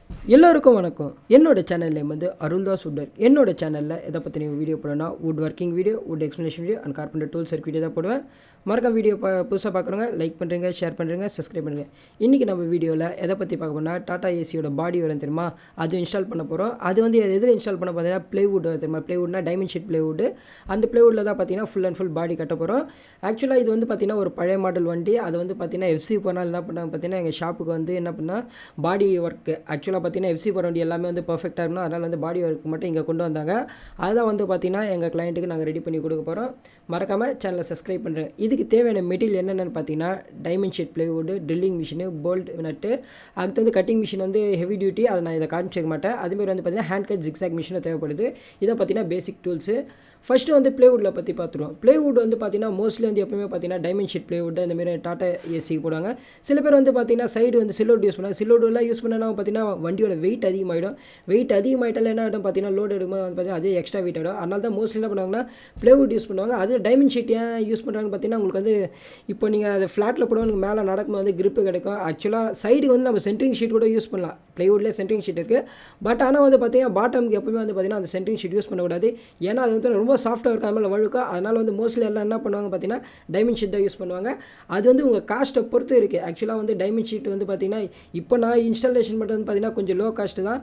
எல்லோருக்கும் வணக்கம். என்னோட சேனல் நேம் வந்து அருள்தாஸ் வுட் ஒர்க். என்னோட சேனலில் எதை பற்றி நீங்கள் வீடியோ போடணும்னா would working video, would explanation video and carpenter tools work video தான் போடுவேன். மறக்காம வீடியோ புதுசாக பார்க்குறவங்க லைக் பண்ணுறீங்க, ஷேர் பண்ணுறீங்க, சப்ஸ்கிரைப் பண்ணுங்கள். இன்றைக்கி நம்ம வீடியோவில் எதை பற்றி பார்க்க போனால் டாடா ஏசியோட பாடி வரும் தெரியுமா, அது இன்ஸ்டால் பண்ண போகிறோம். அது வந்து எதில் இன்ஸ்டால் பண்ண பார்த்தீங்கன்னா ப்ளைவுட் தெரியுமா, ப்ளைவுட்னா டைமண்ட் ஷீட் ப்ளைவுட். அந்த ப்ளைவுட்டில் தான் பார்த்தீங்கன்னா ஃபுல் அண்ட் ஃபுல் பாடி கட்ட போகிறோம். ஆக்சுவலாக இது வந்து பார்த்தீங்கன்னா ஒரு பழைய மாடல் வண்டி. அது வந்து பார்த்தீங்கன்னா எஃப்சி போனால் என்ன பண்ணாங்க பார்த்தீங்கன்னா எங்கள் ஷாப்புக்கு வந்து என்ன பண்ணால் பாடி ஒர்க்கு ஆக்சுவலாக பார்த்தீங்கன்னா எஃப்சி போகிற வண்டி எல்லாமே வந்து பர்ஃபெக்டாக இருக்கணும். அதனால் வந்து பாடி ஒர்க் மட்டும் இங்கே கொண்டு வந்தாங்க. அதுதான் வந்து பார்த்தீங்கன்னா எங்கள் கிளைண்ட்டுக்கு நாங்கள் ரெடி பண்ணி கொடுக்க போகிறோம். மறக்காமல் சேனலை சப்ஸ்கிரைப் பண்ணுறேன். இதுக்கு தேவையான மெட்டீரியல் என்னென்னு பார்த்தீங்கன்னா diamond sheet plywood, drilling machine, bolt nut, அதுக்கு வந்து கட்டிங் மிஷின் வந்து ஹெவி டியூட்டி, அதை நான் இதை காமிச்சிக்க மாட்டேன். அதுமாரி வந்து பார்த்தீங்கன்னா ஹேண்ட் கட் ஜிக்ஸாக் மிஷினும் தேவைப்படுது. இதை பார்த்தீங்கன்னா பேசிக் டூல்ஸு. ஃபஸ்ட்டு வந்து ப்ளைவுட்டில் பற்றி பார்த்துருவோம். ப்ளைவுட் வந்து பார்த்தீங்கன்னா மோஸ்ட்லி வந்து எப்பவுமே பார்த்தீங்கன்னா டைமண்ட் ஷீட் ப்ளைவுட் தான் இந்தமாரி டாட்டா ஏசிக்கு போடுவாங்க. சில பேர் வந்து பார்த்தீங்கன்னா சைடு வந்து சில்லோட் யூஸ் பண்ணுவாங்க. சில்லோடெலாம் யூஸ் பண்ணனா பார்த்தீங்கன்னா வண்டியோட வெயிட் அதிகமாகிடும். வெயிட் அதிகமாகிட்டால் என்ன ஆகிடும் பார்த்தீங்கன்னா லோடு எடுக்கும்போது வந்து பார்த்தீங்கன்னா அதே எக்ஸ்ட்ரா வெயிட் ஆகிடும். அதனால தான் மோஸ்ட்லி என்ன பண்ணுவாங்கன்னா ப்ளைவுட் யூஸ் பண்ணுவாங்க. அது டைமண்ட் ஷீட் ஏன் யூஸ் பண்ணுறாங்கன்னு பார்த்தீங்கன்னா உங்களுக்கு வந்து இப்போ நீங்கள் அதை ஃப்ளாட்டில் போடுவோம் மேலே நடக்கும்போது வந்து கிரிப்பு கிடைக்கும். ஆக்சுவலாக சைடுக்கு வந்து நம்ம சென்ட்ரிங் ஷீட் கூட யூஸ் பண்ணலாம். ப்ளைவுட்லேயே சென்ட்ரிங் ஷீட் இருக்குது. பட் ஆனால் வந்து பார்த்தீங்கன்னா பாட்டமுக்கு எப்பவுமே வந்து பார்த்தீங்கன்னா அந்த சென்ட்ரிங் ஷீட் யூஸ் பண்ணக்கூடாது. ஏன்னா அது வந்து ரொம்ப சாஃப்ட்டாக இருக்கும், அதனால் வழுக்கும். அதனால் வந்து மோஸ்ட்லி எல்லாம் என்ன பண்ணுவாங்க பார்த்தீங்கன்னா டைமண்ட் ஷீட் தான் யூஸ் பண்ணுவாங்க. அது வந்து உங்கள் காஸ்ட்டை பொறுத்து இருக்குது. ஆக்சுவலாக வந்து டைமண்ட் ஷீட் வந்து பார்த்தீங்கன்னா இப்போ நான் இன்ஸ்டாலேஷன் மட்டும் வந்து பார்த்தீங்கன்னா கொஞ்சம் லோ காஸ்ட்டு தான்.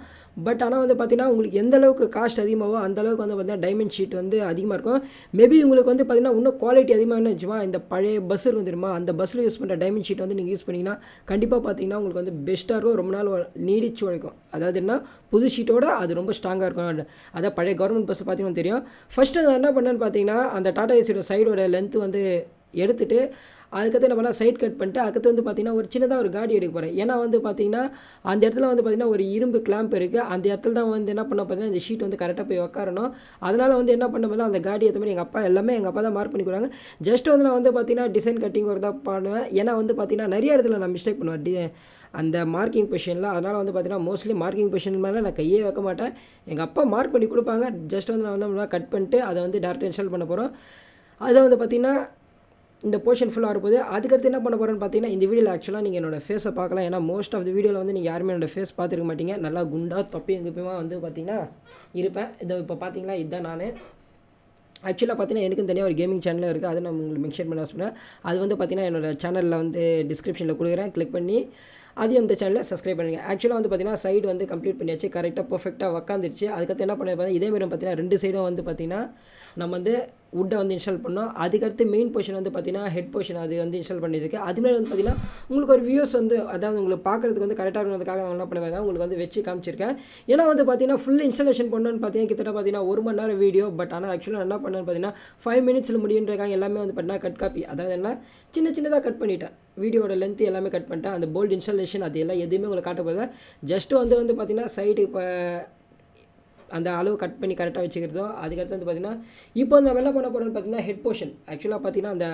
பட் ஆனால் வந்து பார்த்தீங்கன்னா உங்களுக்கு எந்த அளவுக்கு காஸ்ட் அதிகமாகவோ அந்த அளவுக்கு வந்து பார்த்தீங்கன்னா டைமண்ட் ஷீட் வந்து அதிகமாக இருக்கும். மேபி உங்களுக்கு வந்து பார்த்தீங்கன்னா இன்னும் குவாலிட்டி அதிகமாக வச்சுமா இந்த பழைய பஸ் இருக்கும் தெரியுமா, அந்த பஸ்ஸில் யூஸ் பண்ணுற டைமண்ட் ஷீட் வந்து நீங்கள் யூஸ் பண்ணிங்கன்னா கண்டிப்பாக பார்த்தீங்கன்னா உங்களுக்கு வந்து பெஸ்ட்டாக இருக்கும், ரொம்ப நாள் நீடிச்சு உழைக்கும். அதாவது என்ன, புது ஷீட்டோட அது ரொம்ப ஸ்ட்ராங்காக இருக்கும். அதான் பழைய கவர்மெண்ட் பஸ் பார்த்தீங்கன்னா தெரியும். ஃபஸ்ட்டு நான் என்ன பண்ணேன்னு பார்த்தீங்கன்னா அந்த டாடா ஏசியோட சைடோட லென்த்து வந்து எடுத்துகிட்டு அதுக்கடுத்து என்ன பண்ணால் சைட் கட் பண்ணிட்டு அதுக்கடுத்து வந்து பார்த்திங்கன்னா ஒரு சின்னதாக ஒரு காடி எடுக்க போகிறேன். ஏன்னா வந்து பார்த்திங்கன்னா அந்த இடத்துல வந்து பார்த்திங்கன்னா ஒரு இரும்பு கிளாம்ப் இருக்குது. அந்த இடத்துல தான் வந்து என்ன பண்ண பார்த்தீங்கன்னா இந்த ஷீட் வந்து கரெக்டாக போய் உட்காரணும். அதனால் வந்து என்ன பண்ண போனால் அந்த காடி ஏற்ற மாதிரி எங்கள் அப்பா எல்லாமே எங்கள் அப்பா தான் மார்க் பண்ணி கொடுவாங்க. ஜஸ்ட் வந்து நான் வந்து பார்த்திங்கன்னா டிசைன் கட்டிங் ஒரு தான் பண்ணுவேன். ஏன்னா வந்து பார்த்திங்கன்னா நிறைய இடத்துல நான் மிஸ்டேக் பண்ணுவேன் அந்த மார்க்கிங் பொசிஷனில். அதனால் வந்து பார்த்தீங்கன்னா மோஸ்ட்லி மார்க்கிங் பொசிஷன் மேலே நான் கையே வைக்க மாட்டேன். எங்கள் அப்பா மார்க் பண்ணி கொடுப்பாங்க. ஜஸ்ட் வந்து நான் வந்து கட் பண்ணிட்டு அதை வந்து டேரெக்டாக இன்ஸ்டால் பண்ண போகிறோம். அதை வந்து பார்த்திங்கன்னா இந்த போர்ஷன் ஃபுல்லாக இருப்போது. அதுக்கடுத்து என்ன பண்ண போகிறேன்னு பார்த்தீங்கன்னா இந்த வீடியோவில் ஆக்சுவலாக நீங்கள் என்னோடய ஃபேஸை பார்க்கலாம். ஏன்னா மோஸ்ட் ஆஃப் த வீடியோவில் வந்து நீங்கள் யாருமே என்னோடய ஃபேஸ் பார்த்துருக்க மாட்டீங்க. நல்லா குண்டாக தொப்பி எங்கேயுமே வந்து பார்த்திங்கன்னா இருப்பேன். இதை இப்போ பார்த்தீங்கன்னா இதுதான் நான். ஆக்சுவலாக பார்த்தீங்கன்னா எனக்கும் தனியாக ஒரு கேமிங் சேனலும் இருக்குது. அதை நான் உங்களுக்கு மென்ஷன் பண்ண சொல்கிறேன். அது வந்து பார்த்திங்கன்னா என்னோடய சேனலில் வந்து டிஸ்கிரிப்ஷனில் கொடுக்குறேன், கிளிக் பண்ணி அதையும் அந்த சேனலில் சப்ஸ்கிரைப் பண்ணுங்கள். ஆக்சுவலாக வந்து பார்த்திங்கன்னா சைடு வந்து கம்ப்ளீட் பண்ணியாச்சு, கரெக்டாக பர்ஃபெக்டாக உட்காந்துருச்சு. அதுக்கடுத்து என்ன பண்ணி பார்த்தீங்கன்னா இதேமாரி பார்த்தீங்கன்னா ரெண்டு சைடும் வந்து பார்த்திங்கன்னா நம்ம வந்து வுட்டை வந்து இன்ஸ்டால் பண்ணோம். அதுக்கடுத்து மெயின் போர்ஷன் வந்து பார்த்திங்கன்னா ஹெட் போர்ஷன் அது வந்து இன்ஸ்டால் பண்ணியிருக்கு. அதுமாதிரி வந்து பார்த்திங்கன்னா உங்களுக்கு ஒரு வியூஸ் வந்து அதாவது உங்களுக்கு பார்க்குறதுக்கு வந்து கரெக்டாக இருக்கிறதுக்காக நான் என்ன பண்ணுவேன் உங்களுக்கு வந்து வச்சு காமிச்சிருக்கேன். ஏன்னா வந்து பார்த்திங்கன்னா ஃபுல் இன்ஸ்டாலேஷன் பண்ணணும்னு பார்த்தீங்கன்னா கிட்டத்தட்ட பார்த்திங்கன்னா 1 மணி நேரம் வீடியோ. பட் ஆனால் ஆக்சுவலாக என்ன பண்ணேன்னு பார்த்தீங்கன்னா 5 மினிட்ஸில் முடியுன்றக்காக எல்லாமே வந்து பார்த்தீங்கன்னா கட் காப்பி, அதாவது என்ன சின்னதாக கட் பண்ணிட்டேன். வீடியோட லென்த்து எல்லாமே கட் பண்ணிட்டேன். அந்த போல்ட் இன்ஸ்டாலேஷன் அது எல்லாம் எதுவுமே உங்களுக்கு காட்ட போகுது. ஜஸ்ட்டு வந்து பார்த்திங்கன்னா சைடு இப்போ அந்த அளவு கட் பண்ணி கரெக்டாக வச்சுக்கிறதும். அதுக்கடுத்து வந்து பார்த்திங்கன்னா இப்போ நம்ம என்ன பண்ண போகிறோம்னு பார்த்தீங்கன்னா ஹெட் போர்ஷன். ஆக்சுவலாக பார்த்திங்கன்னா அந்த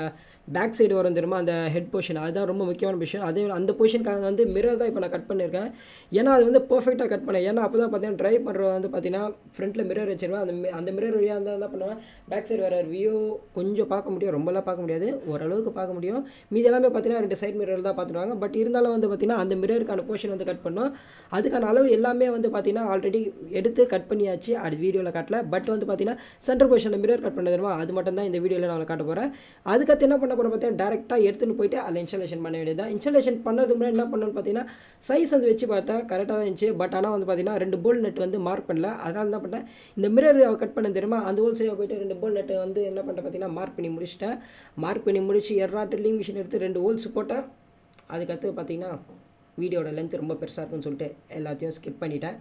பேக் சைடு வரும் தெரியுமா அந்த ஹெட் போர்ஷன், அதுதான் ரொம்ப முக்கியமான விஷயம். அதே அந்த போர்ஷனுக்காக வந்து மிரர் தான் இப்போ நான் கட் பண்ணியிருக்கேன். ஏன்னா அது வந்து பர்ஃபெக்டாக கட் பண்ணேன். ஏன்னா அப்போ தான் பார்த்தீங்கன்னா ட்ரைவ் பண்ணுறது வந்து பார்த்திங்கன்னா ஃப்ரண்ட்டில் மிரர் வச்சுருவேன். அந்த மிரர் வழியாக இருந்தால் என்ன பண்ணுவேன் பேக் சைடு வர வியூ கொஞ்சம் பார்க்க முடியும், ரொம்பலாம் பார்க்க முடியாது, ஓரளவுக்கு பார்க்க முடியும். மீது எல்லாமே பார்த்திங்கன்னா 2 சைட் மிரர் தான் பார்த்துருவாங்க. பட் இருந்தாலும் வந்து பார்த்திங்கன்னா அந்த மிரருக்கான போர்ஷன் வந்து கட் பண்ணோம். அதுக்கான அளவு எல்லாமே வந்து பார்த்திங்கன்னா ஆல்ரெடி எடுத்து கட் பண்ணியாச்சு. அது வீடியோவில் காட்டல. பட் வந்து பார்த்திங்கன்னா சென்டர் பொசிஷனில் மிரர் கட் பண்ண தெரியுமா, அது மட்டும் தான் இந்த வீடியோவில் நான் காட்ட போகிறேன். அதுக்கடுத்து என்ன பண்ண போகிறேன் பார்த்தீங்கன்னா டேரெக்டாக எடுத்துன்னு போயிட்டு அதில் இன்ஸ்டாலேஷன் பண்ண வேண்டியது தான். இன்ஸ்டாலேஷன் பண்ணதுக்கு முன்னாடி என்ன பண்ணணும்னு பார்த்தீங்கன்னா சைஸ் வந்து வச்சு பார்த்தேன், கரெக்டாக தான் இருந்துச்சு. பட் ஆனால் வந்து பார்த்திங்கன்னா 2 போல்ட் நெட் வந்து மார்க் பண்ணல. அதனால தான் பண்ணேன் இந்த மிரர் கட் பண்ண தெரியுமா, அந்த ஹோல் சைடில் போய்ட்டு 2 போல்ட் நெட்டு வந்து என்ன பண்ணிட்டேன் பார்த்தீங்கன்னா மார்க் பண்ணி முடிச்சிட்டேன். மார்க் பண்ணி முடிச்சு ட்ரில்லிங் மிஷின் எடுத்து 2 ஹோல்ஸ் போட்டேன். அதுக்கடுத்து பார்த்திங்கன்னா வீடியோட லென்த் ரொம்ப பெருசாக இருக்குன்னு சொல்லிட்டு எல்லாத்தையும் ஸ்கிப் பண்ணிட்டேன்.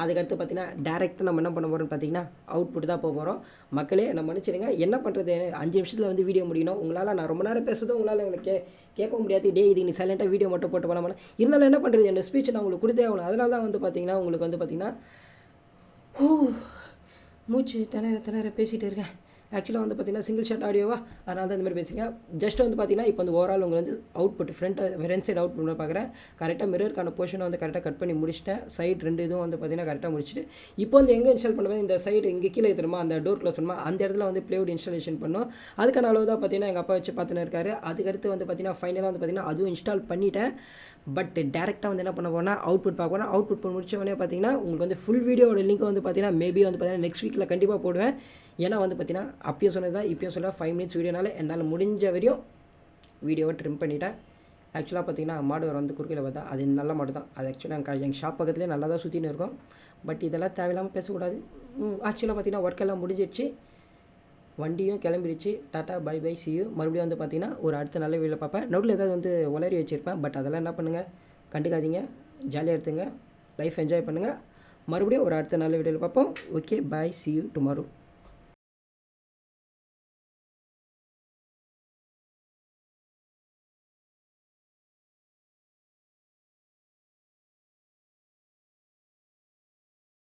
அதுக்கடுத்து பார்த்திங்கன்னா டேரெக்டாக நம்ம என்ன பண்ண போகிறோம்னு பார்த்திங்கன்னா அவுட்புட் தான் போக போகிறோம். மக்களே நம்ம மன்னிச்சிடுங்க, என்ன பண்ணுறது 5 நிமிஷத்தில் வந்து வீடியோ முடியணும். உங்களால் நான் ரொம்ப நேரம் பேசுறதும் உங்களால் எங்களுக்கு கேட்க முடியாது. இதுக்கு நீ சைலண்ட்டாக வீடியோ மட்டும் போட்டு போகலாம். இருந்தாலும் என்ன பண்ணுறது, என்னோட ஸ்பீச் நான் உங்களுக்கு கொடுத்தே ஆகணும். அதனால தான் வந்து பார்த்திங்கன்னா உங்களுக்கு வந்து பார்த்திங்கன்னா மூச்சு திணற பேசிகிட்டு இருக்கேன். ஆக்சுவலாக வந்து பார்த்திங்கன்னா சிங்கிள் ஷாட் ஆடியோவா, அதனால தான் இந்த மாதிரி பேசுகிறேன். ஜஸ்ட் வந்து பார்த்திங்கன்னா இப்போ வந்து ஓவரால் உங்களுக்கு வந்து அவுட்புட் ஃப்ரண்ட் சைடு அவுட்புட் பார்க்குறேன். கரெக்டாக மிரருக்கான போர்ஷனை வந்து கரெக்டாக கட் பண்ணி முடிச்சிட்டேன். சைடு 2 இதுவும் வந்து பார்த்திங்கன்னா கரெக்டாக முடிச்சுட்டு இப்போ வந்து எங்கே இன்ஸ்டால் பண்ணுவேன், இந்த சைடு இங்கே கீழே தருமா அந்த டோர் க்ளோஸ் பண்ணுமா அந்த இடத்துல வந்து ப்ளைவுட் இன்ஸ்டாலேஷன் பண்ணோம். அதுக்கான அளவு தான் பார்த்திங்கன்னா எங்கள் அப்பா வச்சு பார்த்துன்னு இருக்காரு. அதுக்கடுத்து வந்து பார்த்திங்கன்னா ஃபைனலாக வந்து பார்த்திங்கன்னா அதுவும் இன்ஸ்டால் பண்ணிட்டேன். பட் டேரெக்டாக வந்து என்ன பண்ண போனால் அவுட்புட் பார்க்க போனால் அவுட்புட் பண்ண முடிச்ச உடனே பார்த்தீங்கன்னா உங்களுக்கு வந்து ஃபுல் வீடியோட லிங்க் வந்து பார்த்தீங்கன்னா மேபி வந்து பார்த்தீங்கன்னா நெக்ஸ்ட் வீக்கில் கண்டிப்பாக போடுவேன். ஏன்னா வந்து பார்த்தீங்கன்னா அப்பயும் சொன்னது தான் இப்பயும் சொல்ல 5 மினிட்ஸ் வீடியோனால என்னால் முடிஞ்ச வரையும் வீடியோவை ட்ரிம் பண்ணிட்டேன். ஆக்சுவலாக பார்த்தீங்கன்னா மாடு வந்து குறுக்கையில் பார்த்தா அது நல்ல மாடு தான். அது ஆக்சுவலாக எங்கள் ஷாப் பக்கத்துலேயே நல்லா தான் சுற்றின்னு இருக்கும். பட் இதெல்லாம் தேவையில்லாமல் பேசக்கூடாது. ஆக்சுவலாக பார்த்தீங்கன்னா ஒர்க் எல்லாம் முடிஞ்சிடுச்சு, வண்டியும் கிளம்பிடுச்சு. Tata bye bye see you. மறுபடியும் வந்து பார்த்தீங்கன்னா ஒரு அடுத்த நல்ல வீடியோவில் பார்ப்பேன். நடுவில் ஏதாவது வந்து உளறி வச்சுருப்பேன். பட் அதெல்லாம் என்ன பண்ணுங்கள், கண்டுக்காதீங்க, ஜாலியாக எடுத்துங்க, லைஃப் என்ஜாய் பண்ணுங்கள். மறுபடியும் ஒரு அடுத்த நல்ல வீடியோவில் பார்ப்போம். Okay, bye, see you tomorrow.